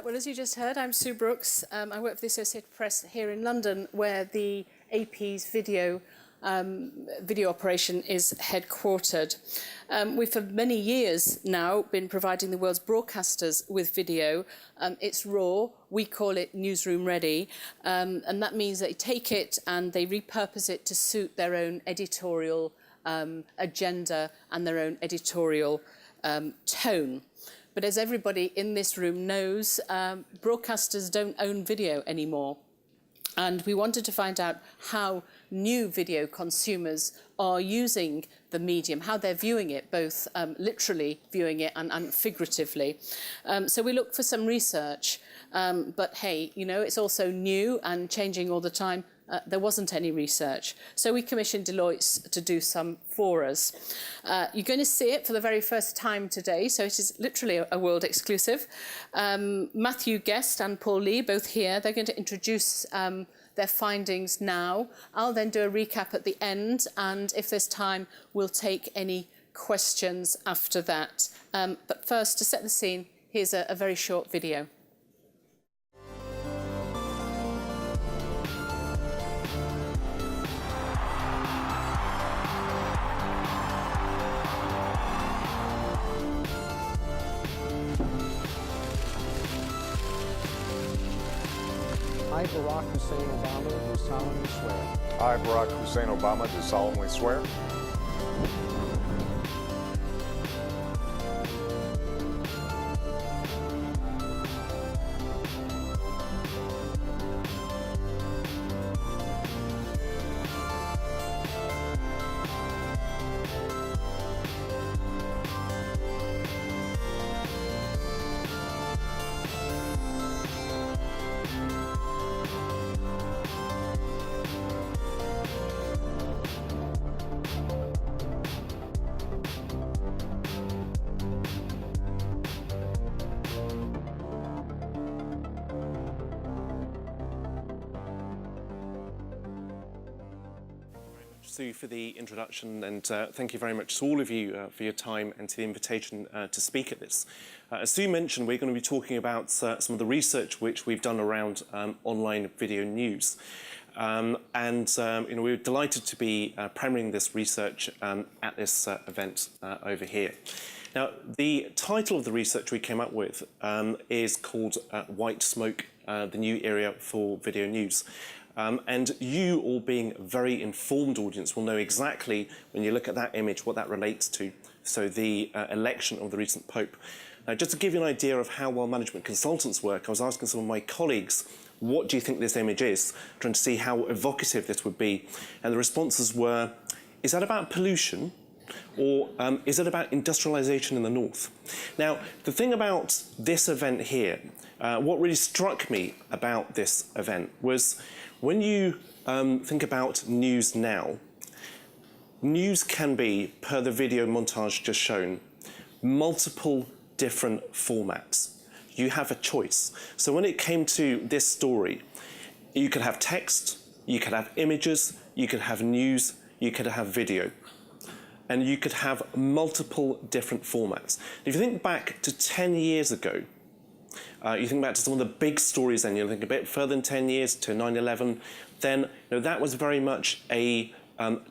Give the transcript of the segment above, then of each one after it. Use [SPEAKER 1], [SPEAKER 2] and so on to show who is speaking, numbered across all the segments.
[SPEAKER 1] Well, as you just heard, I'm Sue Brooks. I work for the Associated Press here in London, where the AP's video operation is headquartered. We've for many years now been providing the world's broadcasters with video. It's raw, we call it newsroom ready, and that means they take it and they repurpose it to suit their own editorial agenda and their own editorial tone. But as everybody in this room knows, broadcasters don't own video anymore. And we wanted to find out how new video consumers are using the medium, how they're viewing it, both literally viewing it and figuratively. So we looked for some research, but hey, you know, it's also new and changing all the time. There wasn't any research. So we commissioned Deloitte to do some for us. You're going to see it for the very first time today, so it is literally a world exclusive. Matthew Guest and Paul Lee, both here, they're going to introduce their findings now. I'll then do a recap at the end, and if there's time, we'll take any questions after that. But first, to set the scene, here's a very short video.
[SPEAKER 2] I, Barack Hussein Obama, do solemnly swear.
[SPEAKER 3] I, Barack Hussein Obama, do solemnly swear.
[SPEAKER 4] Sue, for the introduction, and thank you very much to all of you for your time and to the invitation to speak at this. As Sue mentioned, we're going to be talking about some of the research which we've done around online video news. You know, we're delighted to be premiering this research at this event over here. Now, the title of the research we came up with is called White Smoke, the New Area for Video News. And you, all being a very informed audience, will know exactly, when you look at that image, what that relates to. So the election of the recent Pope. Now, just to give you an idea of how well management consultants work, I was asking some of my colleagues, what do you think this image is? Trying to see how evocative this would be. And the responses were, is that about pollution? Or is it about industrialisation in the north? Now, the thing about this event here, what really struck me about this event was when you think about news now, news can be, per the video montage just shown, multiple different formats. You have a choice. So when it came to this story, you could have text, you could have images, you could have news, you could have video. And you could have multiple different formats. If you think back to 10 years ago, you think back to some of the big stories then, you think a bit further than 10 years to 9/11, then you know, that was very much a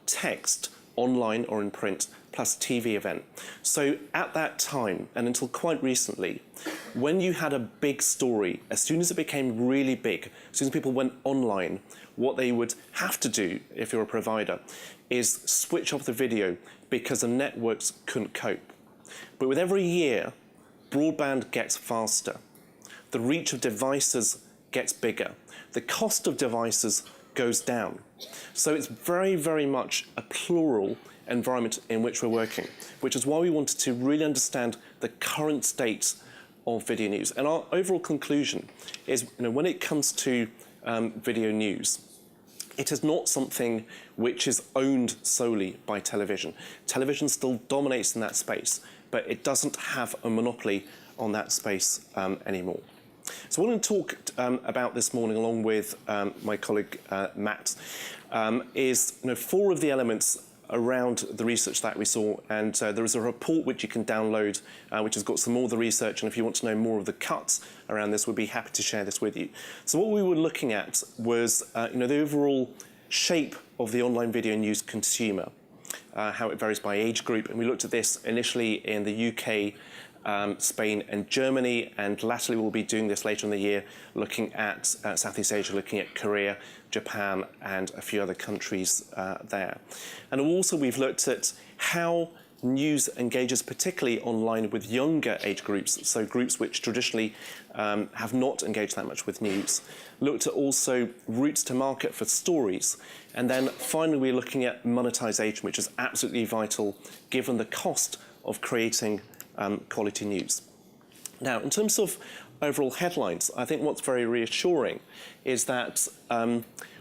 [SPEAKER 4] text, online or in print, plus TV event. So at that time, and until quite recently, when you had a big story, as soon as it became really big, as soon as people went online, what they would have to do, if you're a provider, is switch off the video because the networks couldn't cope. But with every year, broadband gets faster. The reach of devices gets bigger. The cost of devices goes down. So it's very, very much a plural environment in which we're working, which is why we wanted to really understand the current state of video news. And our overall conclusion is, you know, when it comes to video news, it is not something which is owned solely by television. Television still dominates in that space, but it doesn't have a monopoly on that space anymore. So what I'm going to talk about this morning, along with my colleague Matt, is 4 of the elements around the research that we saw, and there is a report which you can download, which has got some more of the research, and if you want to know more of the cuts around this, we'd be happy to share this with you. So what we were looking at was the overall shape of the online video news consumer, how it varies by age group, and we looked at this initially in the UK, Spain and Germany, and latterly we'll be doing this later in the year, looking at Southeast Asia, looking at Korea, Japan, and a few other countries there. And also we've looked at how news engages particularly online with younger age groups, so groups which traditionally have not engaged that much with news. Looked at also routes to market for stories, and then finally we're looking at monetization, which is absolutely vital given the cost of creating quality news. Now, in terms of overall headlines, I think what's very reassuring is that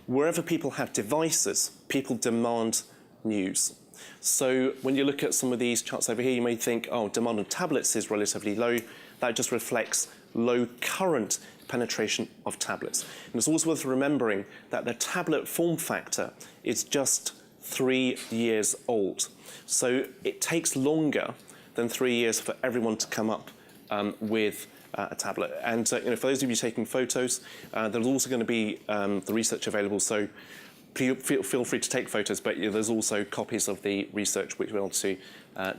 [SPEAKER 4] wherever people have devices, people demand news. So when you look at some of these charts over here, you may think, oh, demand on tablets is relatively low. That just reflects low current penetration of tablets. And it's also worth remembering that the tablet form factor is just 3 years old. So it takes longer than 3 years for everyone to come up with a tablet. And for those of you taking photos, there's also going to be the research available. So feel free to take photos, but there's also copies of the research which we'll be able to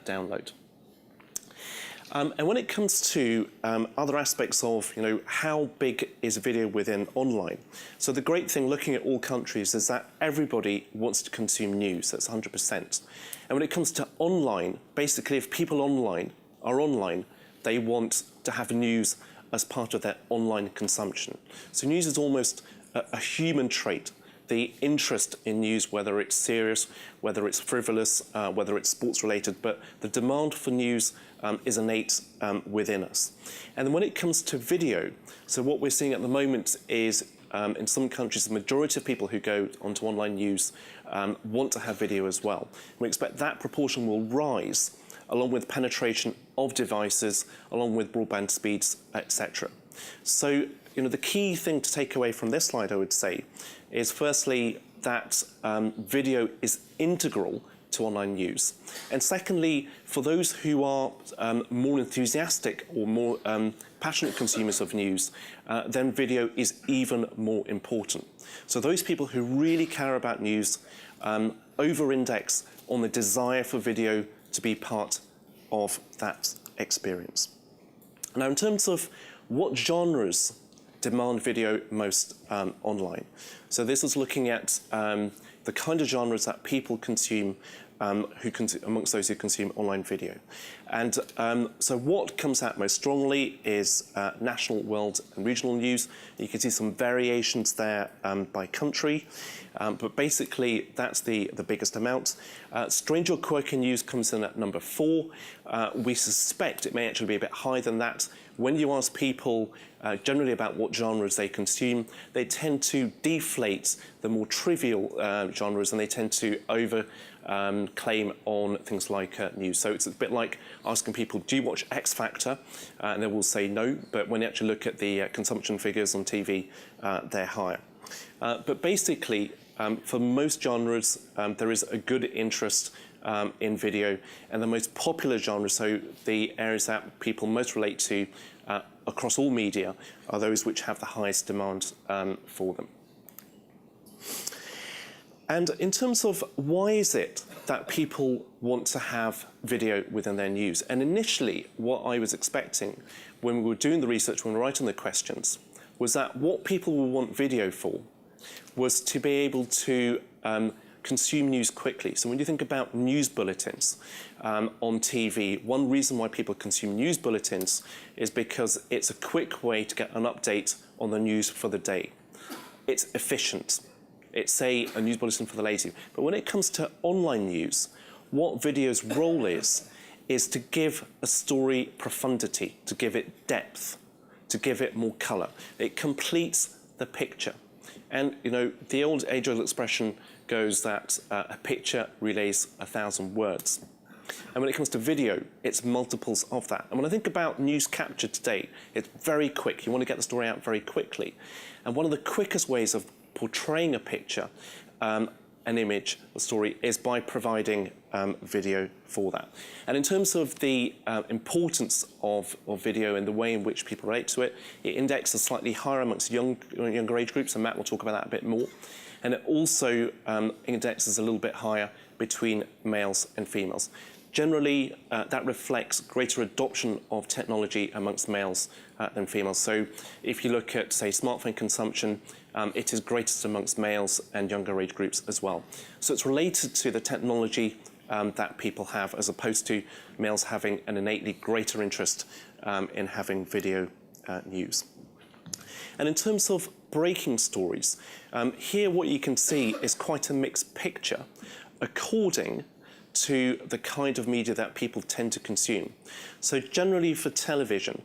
[SPEAKER 4] download. And when it comes to other aspects of how big is video within online, so the great thing looking at all countries is that everybody wants to consume news. That's 100%. And when it comes to online, basically if people are online, they want to have news as part of their online consumption. So news is almost a human trait. The interest in news, whether it's serious, whether it's frivolous, whether it's sports related, but the demand for news is innate within us. And then when it comes to video, so what we're seeing at the moment is in some countries, the majority of people who go onto online news want to have video as well. We expect that proportion will rise along with penetration of devices, along with broadband speeds, etc. So the key thing to take away from this slide, I would say, is firstly that video is integral to online news. And secondly, for those who are more enthusiastic or more passionate consumers of news, then video is even more important. So those people who really care about news over-index on the desire for video to be part of that experience. Now, in terms of what genres demand video most online. So this is looking at the kind of genres that people consume, amongst those who consume online video. And so what comes out most strongly is national, world and regional news. You can see some variations there by country, but basically that's the biggest amount. Strange or quirky news comes in at number 4. We suspect it may actually be a bit higher than that. When you ask people generally about what genres they consume, they tend to deflate the more trivial genres, and they tend to claim on things like news. So it's a bit like asking people, do you watch X Factor? And they will say no, but when you actually look at the consumption figures on TV, they're higher. But basically, for most genres, there is a good interest in video, and the most popular genres, so the areas that people most relate to across all media, are those which have the highest demand for them. And in terms of why is it that people want to have video within their news? And initially, what I was expecting when we were doing the research, when we were writing the questions, was that what people will want video for was to be able to consume news quickly. So when you think about news bulletins on TV, one reason why people consume news bulletins is because it's a quick way to get an update on the news for the day. It's efficient. It's a news bulletin for the lazy. But when it comes to online news, what video's role is to give a story profundity, to give it depth, to give it more colour. It completes the picture. And, the old age-old expression goes that a picture relays 1,000 words. And when it comes to video, it's multiples of that. And when I think about news capture today, it's very quick. You want to get the story out very quickly. And one of the quickest ways of portraying a picture an image, a story, is by providing video for that. And in terms of the importance of video and the way in which people relate to it, it indexes slightly higher amongst younger age groups, and Matt will talk about that a bit more. And it also indexes a little bit higher between males and females. Generally, that reflects greater adoption of technology amongst males than females. So if you look at, say, smartphone consumption, it is greatest amongst males and younger age groups as well. So it's related to the technology that people have, as opposed to males having an innately greater interest in having video news. And in terms of breaking stories, here what you can see is quite a mixed picture according to the kind of media that people tend to consume. So generally for television,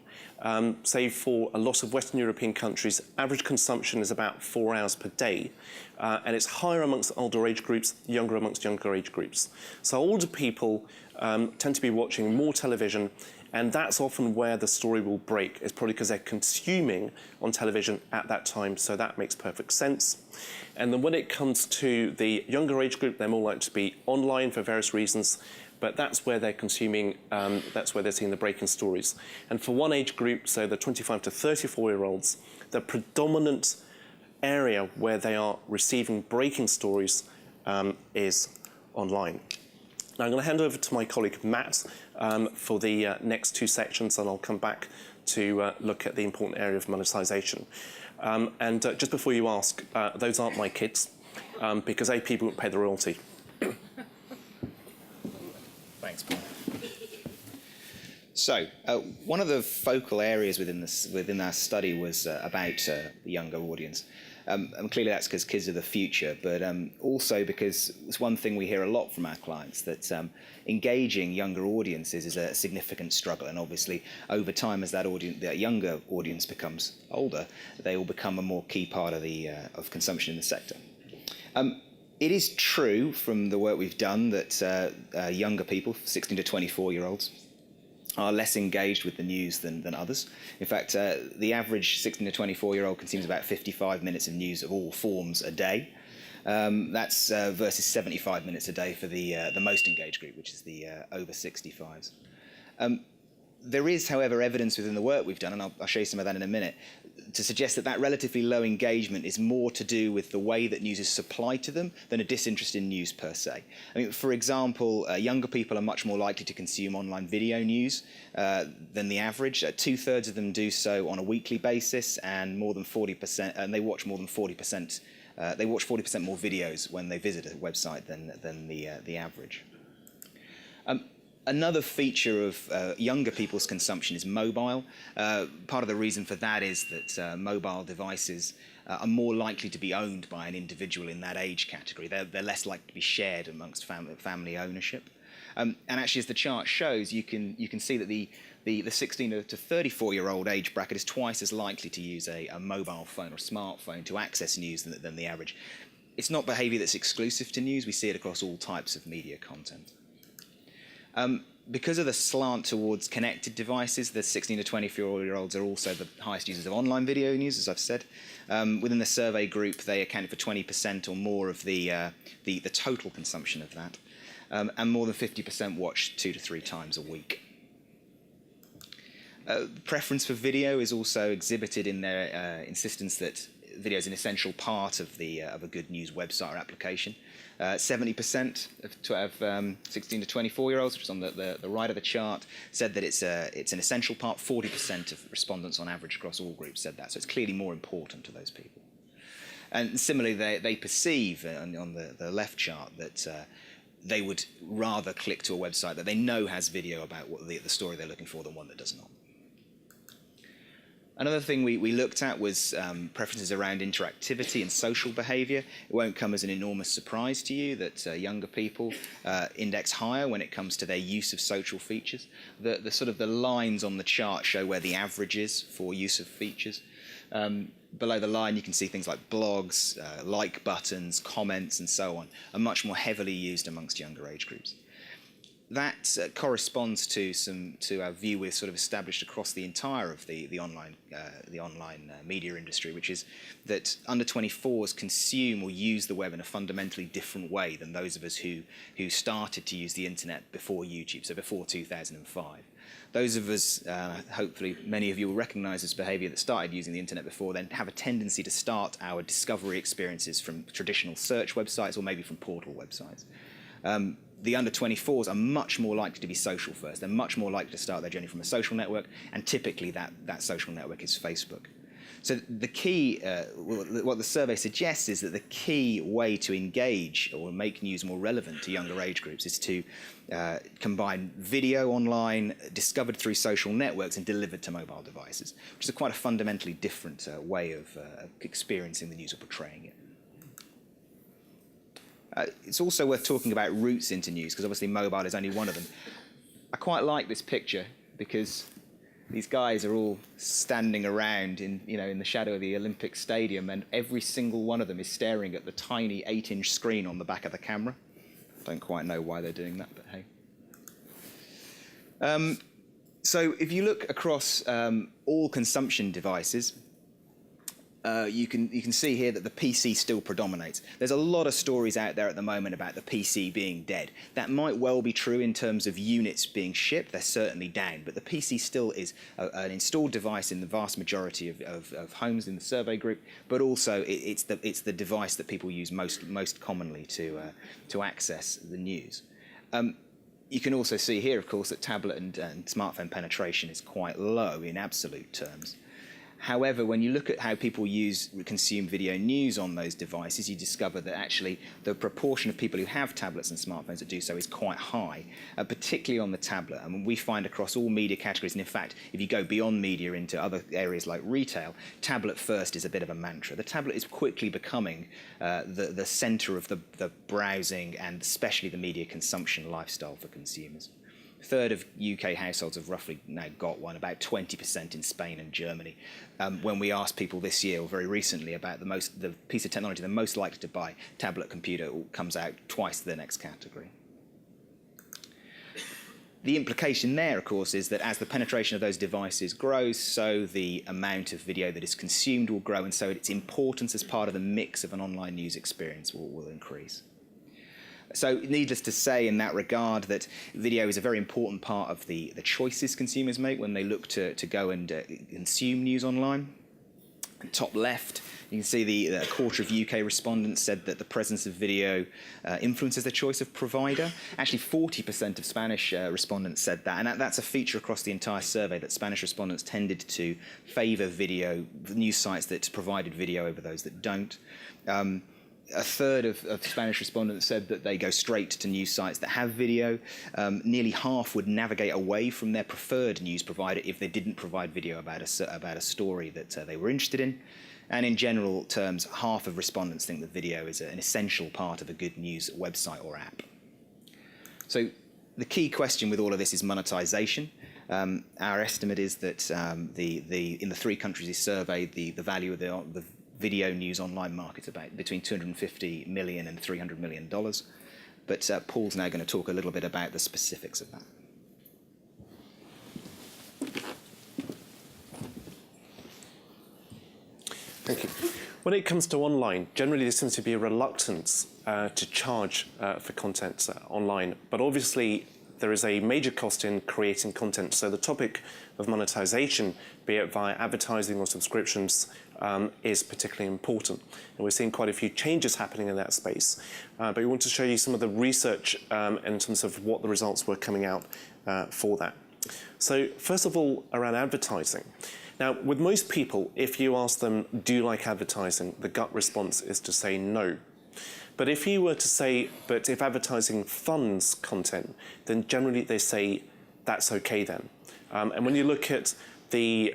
[SPEAKER 4] say for a lot of Western European countries, average consumption is about 4 hours per day, and it's higher amongst older age groups, younger amongst younger age groups. So older people tend to be watching more television, and that's often where the story will break. It's probably because they're consuming on television at that time, so that makes perfect sense. And then when it comes to the younger age group, they're more likely to be online for various reasons, but that's where they're consuming, that's where they're seeing the breaking stories. And for one age group, so the 25 to 34-year-olds, the predominant area where they are receiving breaking stories is online. Now I'm going to hand over to my colleague Matt for the next two sections, and I'll come back to look at the important area of monetization. And just before you ask, those aren't my kids, because AP won't pay the royalty.
[SPEAKER 5] Thanks, Paul. So, one of the focal areas within our study was about the younger audience. And clearly that's because kids are the future, but also because it's one thing we hear a lot from our clients, that engaging younger audiences is a significant struggle. And obviously, over time, as that younger audience becomes older, they will become a more key part of consumption in the sector. It is true from the work we've done that younger people, 16 to 24-year-olds, are less engaged with the news than others. In fact, the average 16 to 24-year-old consumes about 55 minutes of news of all forms a day. That's versus 75 minutes a day for the most engaged group, which is the over 65s. There is, however, evidence within the work we've done, and I'll show you some of that in a minute, to suggest that relatively low engagement is more to do with the way that news is supplied to them than a disinterest in news per se. I mean, for example, younger people are much more likely to consume online video news than the average. 2/3 of them do so on a weekly basis, and more than 40%, and they watch more than 40%. They watch 40% more videos when they visit a website than the average. Another feature of younger people's consumption is mobile. Part of the reason for that is that mobile devices are more likely to be owned by an individual in that age category. They're less likely to be shared amongst family ownership. And actually, as the chart shows, you can see that the 16 to 34-year-old age bracket is twice as likely to use a mobile phone or smartphone to access news than the average. It's not behaviour that's exclusive to news. We see it across all types of media content. Because of the slant towards connected devices, the 16 to 24-year-olds are also the highest users of online video news, as I've said. Within the survey group, they accounted for 20% or more of the total consumption of that. And more than 50% watch 2 to 3 times a week. Preference for video is also exhibited in their insistence that video is an essential part of a good news website or application. 70% of 16 to 24-year-olds, which is on the right of the chart, said that it's an essential part. 40% of respondents on average across all groups said that. So it's clearly more important to those people. And similarly, they perceive on the left chart that they would rather click to a website that they know has video about what the story they're looking for than one that does not. Another thing we looked at was preferences around interactivity and social behaviour. It won't come as an enormous surprise to you that younger people index higher when it comes to their use of social features. The sort of the lines on the chart show where the average is for use of features. Below the line, you can see things like blogs, like buttons, comments, and so on, are much more heavily used amongst younger age groups. that corresponds to a view we've sort of established across the entire of the online media industry, which is that under 24s consume or use the web in a fundamentally different way than those of us who started to use the internet before YouTube, so before 2005. Those of us, hopefully many of you will recognise this behaviour that started using the internet before then, have a tendency to start our discovery experiences from traditional search websites or maybe from portal websites. The under 24s are much more likely to be social first. They're much more likely to start their journey from a social network, and typically that social network is Facebook. So the key, what the survey suggests is that the key way to engage or make news more relevant to younger age groups is to combine video online, discovered through social networks and delivered to mobile devices, which is quite a fundamentally different way of experiencing the news or portraying it. It's also worth talking about routes into news, because obviously mobile is only one of them. I quite like this picture because these guys are all standing around in the shadow of the Olympic Stadium, and every single one of them is staring at the tiny 8-inch screen on the back of the camera. I don't quite know why they're doing that, but hey. So if you look across all consumption devices, you can see here that the PC still predominates. There's a lot of stories out there at the moment about the PC being dead. That might well be true in terms of units being shipped. They're certainly down, but the PC still is an installed device in the vast majority of homes in the survey group. But also, it's the device that people use most commonly to access the news. You can also see here, of course, that tablet and smartphone penetration is quite low in absolute terms. However, when you look at how people consume video news on those devices, you discover that actually the proportion of people who have tablets and smartphones that do so is quite high, particularly on the tablet. I mean, we find across all media categories, and in fact, if you go beyond media into other areas like retail, tablet first is a bit of a mantra. The tablet is quickly becoming the centre of the browsing and especially the media consumption lifestyle for consumers. A third of UK households have roughly now got one, about 20% in Spain and Germany. When we asked people this year, or very recently, about the piece of technology they're most likely to buy, tablet computer comes out twice the next category. The implication there, of course, is that as the penetration of those devices grows, so the amount of video that is consumed will grow, and so its importance as part of the mix of an online news experience will increase. So needless to say in that regard that video is a very important part of the choices consumers make when they look to go and consume news online. Top left, you can see a quarter of UK respondents said that the presence of video influences their choice of provider. Actually, 40% of Spanish respondents said that, and that's a feature across the entire survey, that Spanish respondents tended to favour video, news sites that provided video over those that don't. A third of Spanish respondents said that they go straight to news sites that have video. Nearly half would navigate away from their preferred news provider if they didn't provide video about a story that they were interested in. And in general terms, half of respondents think that video is an essential part of a good news website or app. So the key question with all of this is monetization. Our estimate is that in the 3 countries we surveyed, the value of the video news online market's about between $250 million and $300 million. But Paul's now going to talk a little bit about the specifics of that.
[SPEAKER 4] Thank you. When it comes to online, generally there seems to be a reluctance to charge for content online, but obviously there is a major cost in creating content. So the topic of monetization, be it via advertising or subscriptions, is particularly important. And we're seeing quite a few changes happening in that space. But we want to show you some of the research in terms of what the results were coming out for that. So first of all, around advertising. Now, with most people, if you ask them, do you like advertising? The gut response is to say no. But if you were to say, but if advertising funds content, then generally they say, that's okay then. And when you look at the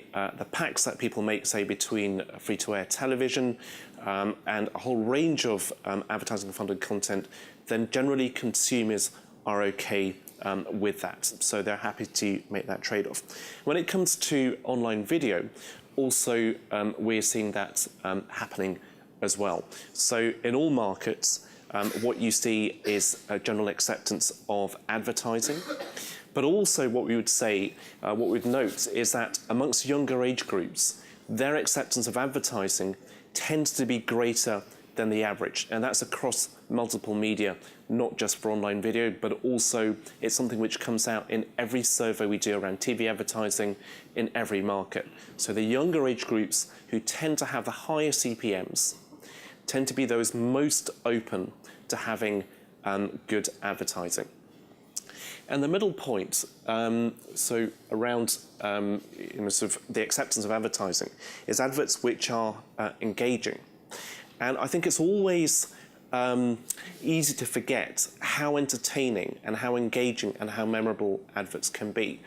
[SPEAKER 4] packs that people make, say, between free-to-air television and a whole range of advertising-funded content, then generally consumers are okay with that. So they're happy to make that trade-off. When it comes to online video, also we're seeing that happening as well. So in all markets, what you see is a general acceptance of advertising. But also what we would say, what we'd note is that amongst younger age groups, their acceptance of advertising tends to be greater than the average. And that's across multiple media, not just for online video, but also it's something which comes out in every survey we do around TV advertising in every market. So the younger age groups who tend to have the higher CPMs tend to be those most open to having good advertising. And the middle point, so around sort of the acceptance of advertising, is adverts which are engaging. And I think it's always easy to forget how entertaining and how engaging and how memorable adverts can be.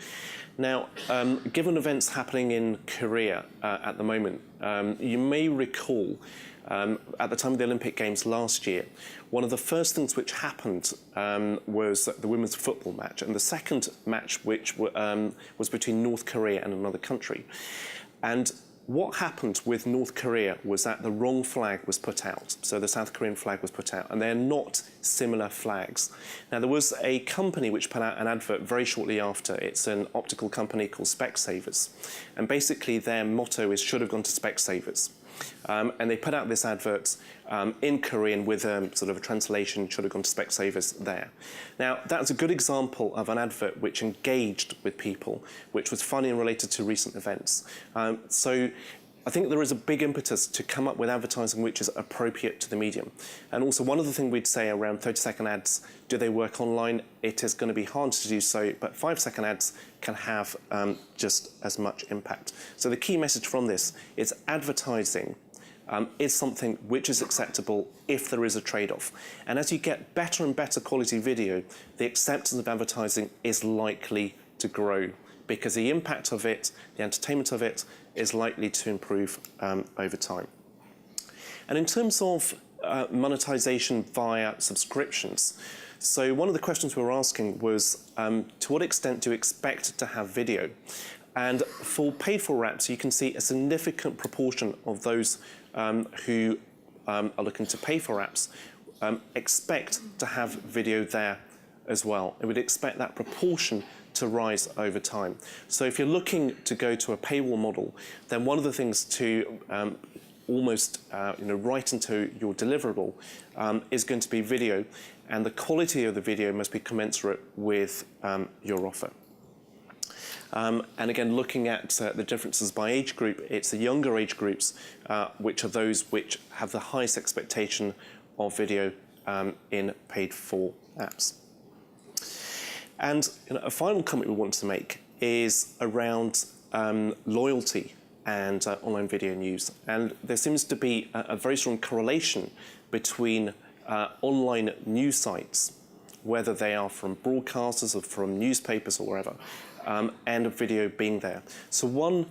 [SPEAKER 4] Now, given events happening in Korea at the moment, you may recall at the time of the Olympic Games last year, one of the first things which happened was the women's football match, and the second match which was between North Korea and another country. And what happened with North Korea was that the wrong flag was put out. So the South Korean flag was put out, and they're not similar flags. Now, there was a company which put out an advert very shortly after. It's an optical company called Specsavers. And basically their motto is should have gone to Specsavers. And they put out this advert in Korean with sort of a translation, should have gone to Specsavers there. Now, that's a good example of an advert which engaged with people, which was funny and related to recent events. So I think there is a big impetus to come up with advertising which is appropriate to the medium. And also one other thing we'd say around 30-second ads, do they work online? It is going to be hard to do so, but 5-second ads can have just as much impact. So the key message from this is advertising is something which is acceptable if there is a trade-off. And as you get better and better quality video, the acceptance of advertising is likely to grow because the impact of it, the entertainment of it, is likely to improve over time. And in terms of monetization via subscriptions, so one of the questions we were asking was, to what extent do you expect to have video? And for paid-for apps, you can see a significant proportion of those who are looking to pay for apps expect to have video there as well. And we'd expect that proportion to rise over time. So if you're looking to go to a paywall model, then one of the things to almost write into your deliverable is going to be video, and the quality of the video must be commensurate with your offer. And again, looking at the differences by age group, it's the younger age groups which are those which have the highest expectation of video in paid-for apps. And a final comment we want to make is around loyalty and online video news. And there seems to be a very strong correlation between online news sites, whether they are from broadcasters or from newspapers or wherever, and a video being there. So one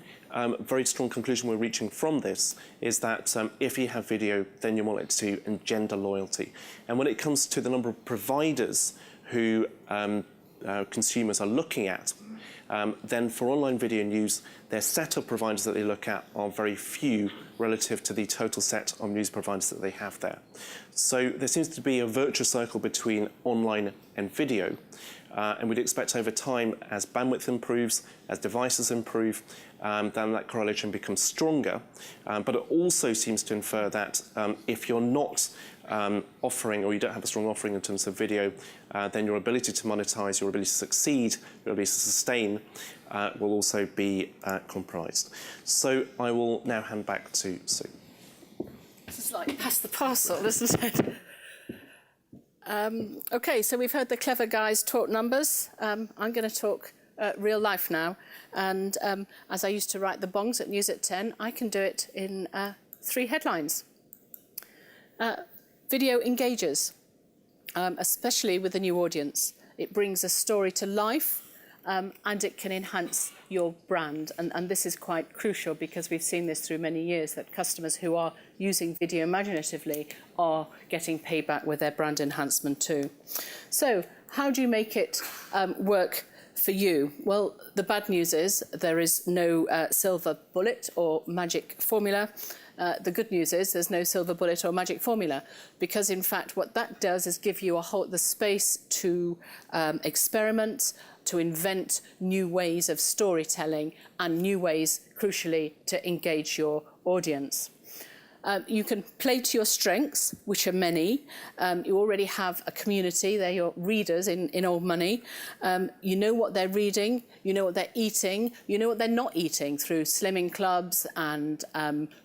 [SPEAKER 4] very strong conclusion we're reaching from this is that if you have video, then you're more likely to engender loyalty. And when it comes to the number of providers who consumers are looking at, then for online video news, their set of providers that they look at are very few relative to the total set of news providers that they have there. So there seems to be a virtuous circle between online and video, and we'd expect over time, as bandwidth improves, as devices improve, then that correlation becomes stronger. But it also seems to infer that if you're not offering, or you don't have a strong offering in terms of video, then your ability to monetize, your ability to succeed, your ability to sustain will also be compromised. So I will now hand back to Sue.
[SPEAKER 1] This is like pass the parcel, isn't it? OK, so we've heard the clever guys talk numbers. I'm going to talk real life now. And as I used to write the bongs at News at 10, I can do it in 3 headlines. Video engages, especially with a new audience. It brings a story to life, and it can enhance your brand. And this is quite crucial because we've seen this through many years, that customers who are using video imaginatively are getting payback with their brand enhancement too. So how do you make it work for you? Well, the bad news is there is no silver bullet or magic formula. The good news is there's no silver bullet or magic formula, because in fact what that does is give you the space to experiment, to invent new ways of storytelling and new ways, crucially, to engage your audience. You can play to your strengths, which are many. You already have a community. They're your readers in old money. You know what they're reading. You know what they're eating. You know what they're not eating through slimming clubs and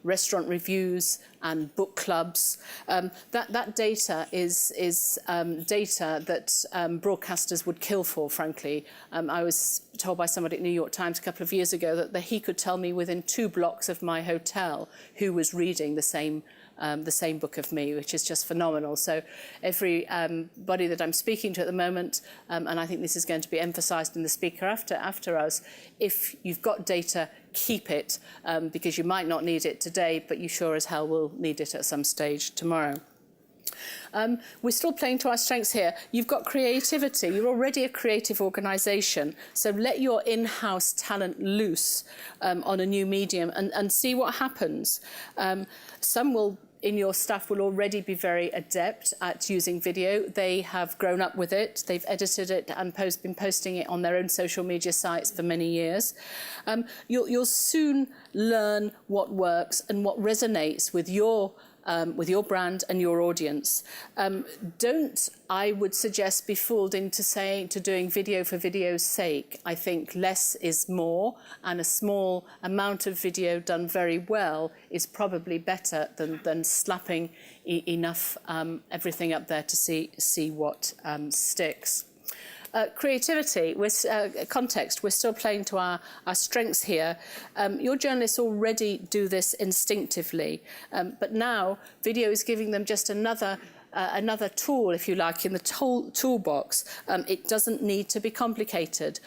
[SPEAKER 1] restaurant reviews and book clubs. That data is data that broadcasters would kill for, frankly. I was told by somebody at New York Times a couple of years ago that he could tell me within 2 blocks of my hotel who was reading the same book of me, which is just phenomenal. So everybody that I'm speaking to at the moment, and I think this is going to be emphasised in the speaker after us, if you've got data, keep it, because you might not need it today, but you sure as hell will need it at some stage tomorrow. We're still playing to our strengths here. You've got creativity. You're already a creative organisation. So let your in-house talent loose on a new medium and see what happens. Some in your staff will already be very adept at using video. They have grown up with it. They've edited it and been posting it on their own social media sites for many years. You'll soon learn what works and what resonates with your brand and your audience. Don't, I would suggest, be fooled into doing video for video's sake. I think less is more, and a small amount of video done very well is probably better than slapping enough everything up there to see what sticks. Creativity, context, we're still playing to our strengths here. Your journalists already do this instinctively, but now video is giving them just another tool, if you like, in the toolbox. It doesn't need to be complicated.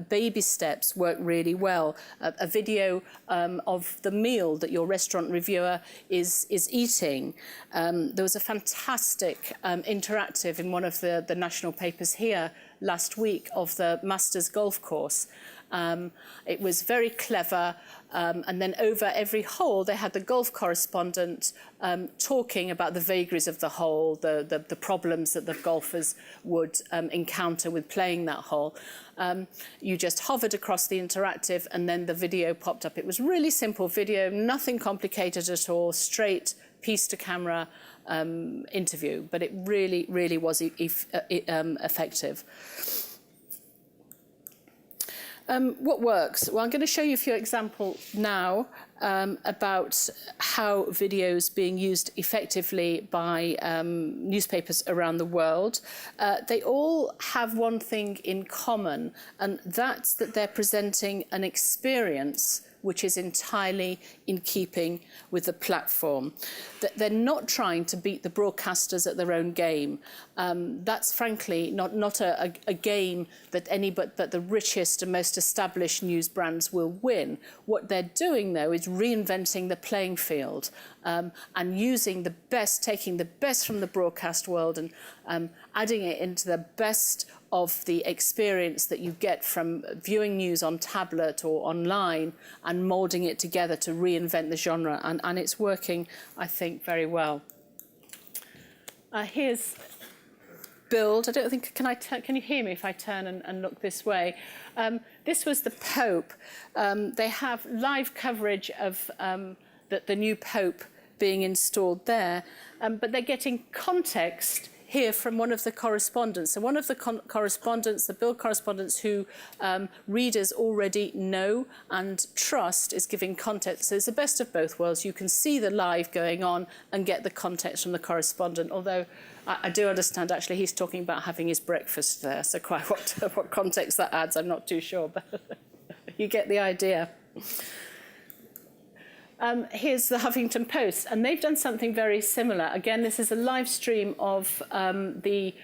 [SPEAKER 1] Baby steps work really well. A video of the meal that your restaurant reviewer is eating. There was a fantastic interactive in one of the national papers here last week of the Masters golf course. It was very clever, and then over every hole they had the golf correspondent talking about the vagaries of the hole, the problems that the golfers would encounter with playing that hole. You just hovered across the interactive and then the video popped up. It was really simple video, nothing complicated at all, straight piece to camera interview, but it really, really was effective. What works? Well, I'm going to show you a few examples now about how video is being used effectively by newspapers around the world. They all have one thing in common, and that's that they're presenting an experience which is entirely in keeping with the platform. That they're not trying to beat the broadcasters at their own game. That's frankly not a game that but the richest and most established news brands will win. What they're doing, though, is reinventing the playing field and using the best, taking the best from the broadcast world and adding it into the best of the experience that you get from viewing news on tablet or online and moulding it together to reinvent the genre. And it's working, I think, very well. Here's Build. I don't think, can you hear me if I turn and look this way? This was the Pope. They have live coverage of the new Pope being installed there, but they're getting context here from one of the correspondents. So one of the correspondents, the Build correspondents who readers already know and trust, is giving context. So it's the best of both worlds. You can see the live going on and get the context from the correspondent, although I do understand actually he's talking about having his breakfast there, so quite what context that adds, I'm not too sure, but you get the idea. Here's the Huffington Post, and they've done something very similar. Again, this is a live stream of the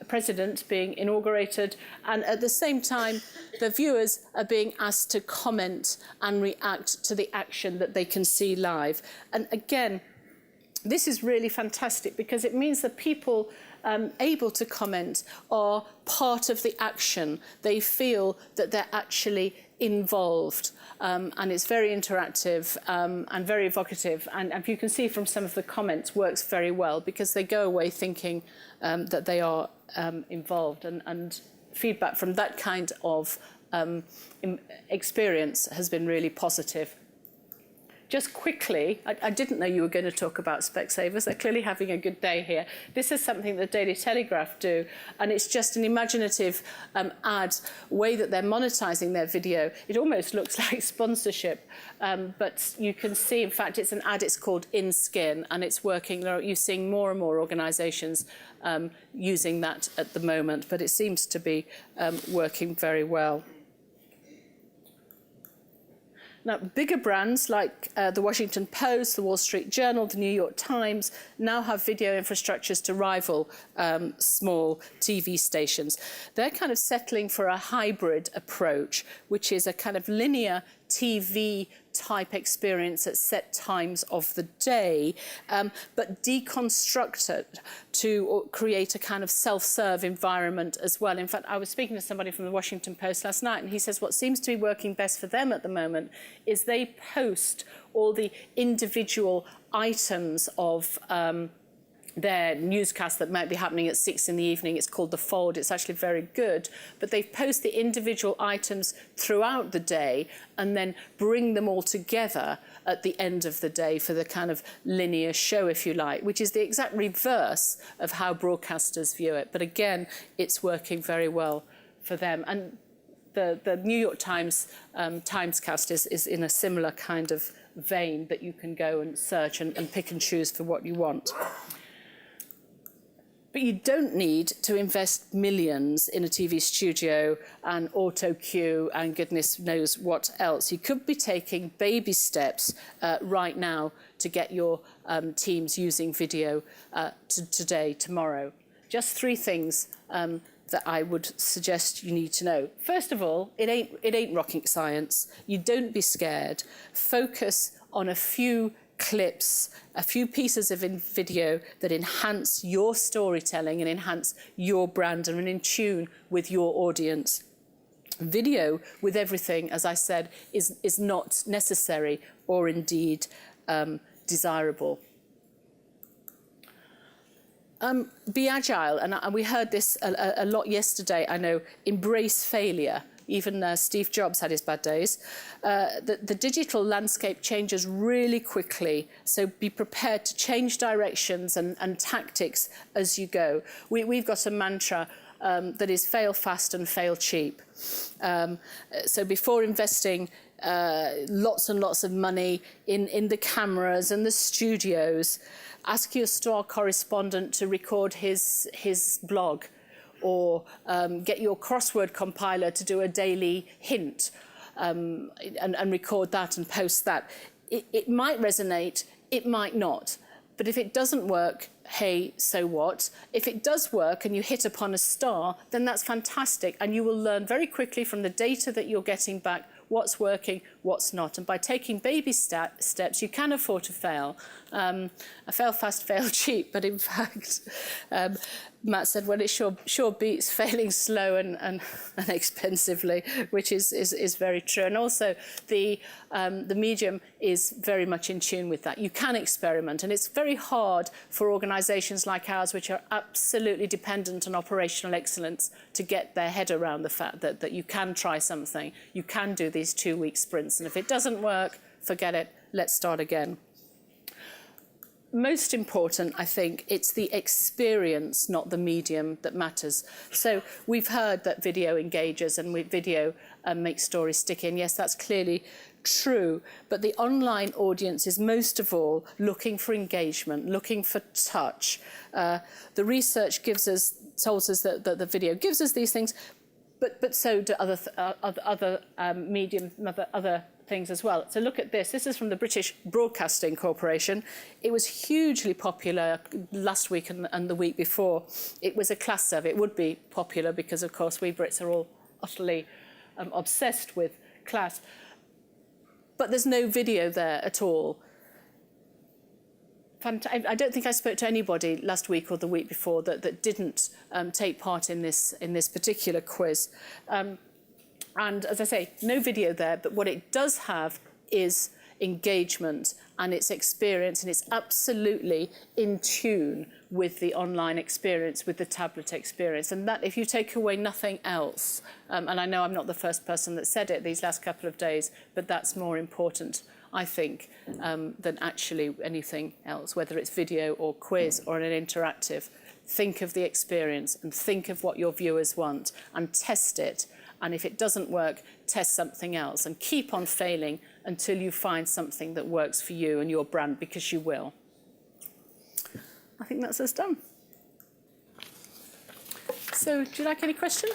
[SPEAKER 1] president being inaugurated, and at the same time, the viewers are being asked to comment and react to the action that they can see live. And again, this is really fantastic because it means that people able to comment are part of the action. They feel that they're actually involved, and it's very interactive and very evocative, and you can see from some of the comments works very well because they go away thinking that they are involved, and feedback from that kind of experience has been really positive. Just quickly, I didn't know you were going to talk about Specsavers. They're clearly having a good day here. This is something the Daily Telegraph do, and it's just an imaginative ad way that they're monetizing their video. It almost looks like sponsorship, but you can see, in fact, it's an ad. It's called In Skin, and it's working. You're seeing more and more organizations using that at the moment, but it seems to be working very well. Now, bigger brands like the Washington Post, the Wall Street Journal, the New York Times now have video infrastructures to rival small TV stations. They're kind of settling for a hybrid approach, which is a kind of linear TV type experience at set times of the day, but deconstructed to create a kind of self-serve environment as well. In fact, I was speaking to somebody from the Washington Post last night, and he says what seems to be working best for them at the moment is they post all the individual items of their newscast that might be happening at 6 in the evening. It's called The Fold. It's actually very good. But they post the individual items throughout the day and then bring them all together at the end of the day for the kind of linear show, if you like, which is the exact reverse of how broadcasters view it. But again, it's working very well for them. And the New York Times Timescast is in a similar kind of vein that you can go and search and pick and choose for what you want. But you don't need to invest millions in a TV studio and auto cue and goodness knows what else. You could be taking baby steps right now to get your teams using video today, tomorrow. Just 3 things that I would suggest you need to know. First of all, it ain't rocket science. You don't be scared. Focus on a few clips, a few pieces of video that enhance your storytelling and enhance your brand and are in tune with your audience. Video with everything, as I said, is not necessary or indeed desirable. Be agile, and we heard this a lot yesterday, I know. Embrace failure. Even Steve Jobs had his bad days. The digital landscape changes really quickly, so be prepared to change directions and tactics as you go. We've got a mantra that is fail fast and fail cheap. So before investing lots and lots of money in the cameras and the studios, ask your star correspondent to record his blog, or get your crossword compiler to do a daily hint and record that and post that. It might resonate, it might not. But if it doesn't work, hey, so what? If it does work and you hit upon a star, then that's fantastic. And you will learn very quickly from the data that you're getting back what's working, what's not. And by taking baby steps, you can afford to fail. I fail fast, fail cheap, but in fact, Matt said, well, it sure beats failing slow and expensively, which is very true. And also, the medium is very much in tune with that. You can experiment, and it's very hard for organisations like ours, which are absolutely dependent on operational excellence, to get their head around the fact that you can try something, you can do these 2-week sprints, and if it doesn't work, forget it, let's start again. Most important, I think, it's the experience, not the medium, that matters. So we've heard that video engages and video makes stories sticky, and yes, that's clearly true, but the online audience is most of all looking for engagement, looking for touch. The research tells us that the video gives us these things, but so do other medium, other things as well. So look at this. This is from the British Broadcasting Corporation. It was hugely popular last week and the week before. It was a class survey. It would be popular because, of course, we Brits are all utterly obsessed with class. But there's no video there at all. I don't think I spoke to anybody last week or the week before that didn't take part in this particular quiz. And as I say, no video there, but what it does have is engagement and its experience, and it's absolutely in tune with the online experience, with the tablet experience. And that, if you take away nothing else, and I know I'm not the first person that said it these last couple of days, but that's more important, I think, than actually anything else, whether it's video or quiz or an interactive. Think of the experience and think of what your viewers want and test it. And if it doesn't work, test something else and keep on failing until you find something that works for you and your brand, because you will. I think that's us done. So, do you like any questions?